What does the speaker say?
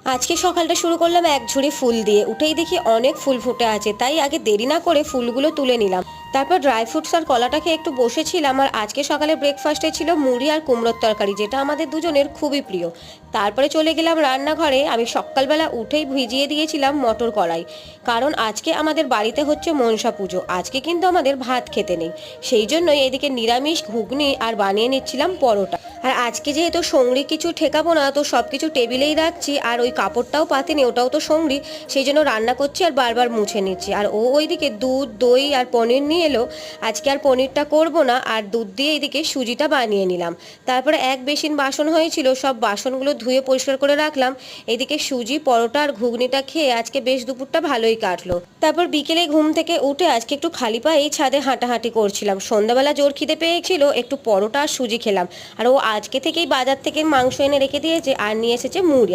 আজকে সকালটা শুরু করলাম এক ঝুড়ি ফুল দিয়ে। উঠেই দেখি অনেক ফুল ফুটে আছে, তাই আগে দেরি না করে ফুলগুলো তুলে নিলাম। তারপর ড্রাই ফ্রুটস আর কলাটা খেয়ে একটু বসেছিলাম। আর আজকে সকালে ব্রেকফাস্টে ছিল মুড়ি আর কুমড়োর তরকারি, যেটা আমাদের দুজনের খুবই প্রিয়। তারপরে চলে গেলাম রান্নাঘরে। আমি সকালবেলা উঠেই ভিজিয়ে দিয়েছিলাম মটর কড়াই, কারণ আজকে আমাদের বাড়িতে হচ্ছে মনসা পুজো। আজকে কিন্তু আমাদের ভাত খেতে নেই, সেই জন্যই এদিকে নিরামিষ ঘুগনি আর বানিয়ে নিচ্ছিলাম পরোটা। আর আজকে যেহেতু সঙ্গরি কিছু ঠেকাবো না, তো সব কিছু টেবিলেই রাখছি। আর ওই কাপড়টাও পাতিনি, ওটাও তো সঙ্গরি, সেই জন্য রান্না করছি আর বারবার মুছে নিচ্ছি। আর ও ওইদিকে দুধ, দই আর পনির নিয়ে এলো। আজকে আর পনিরটা করব না, আর দুধ দিয়ে এইদিকে সুজিটা বানিয়ে নিলাম। তারপরে এক বেসিন বাসন হয়েছিল, সব বাসনগুলো ধুয়ে পরিষ্কার করে রাখলাম। এইদিকে সুজি, পরোটা আর ঘুগনিটা খেয়ে আজকে বেশ দুপুরটা ভালোই কাটলো। তারপর বিকেলে ঘুম থেকে উঠে আজকে একটু খালি পায়ে ছাদে হাঁটাহাঁটি করছিলাম। সন্ধ্যাবেলা জোর খিদে পেয়েছিল, একটু পরোটা আর সুজি খেলাম। আর ও আজকে থেকেই বাজার থেকে মাংস এনে রেখে দিয়েছে আর নিয়ে এসেছে মুড়ি।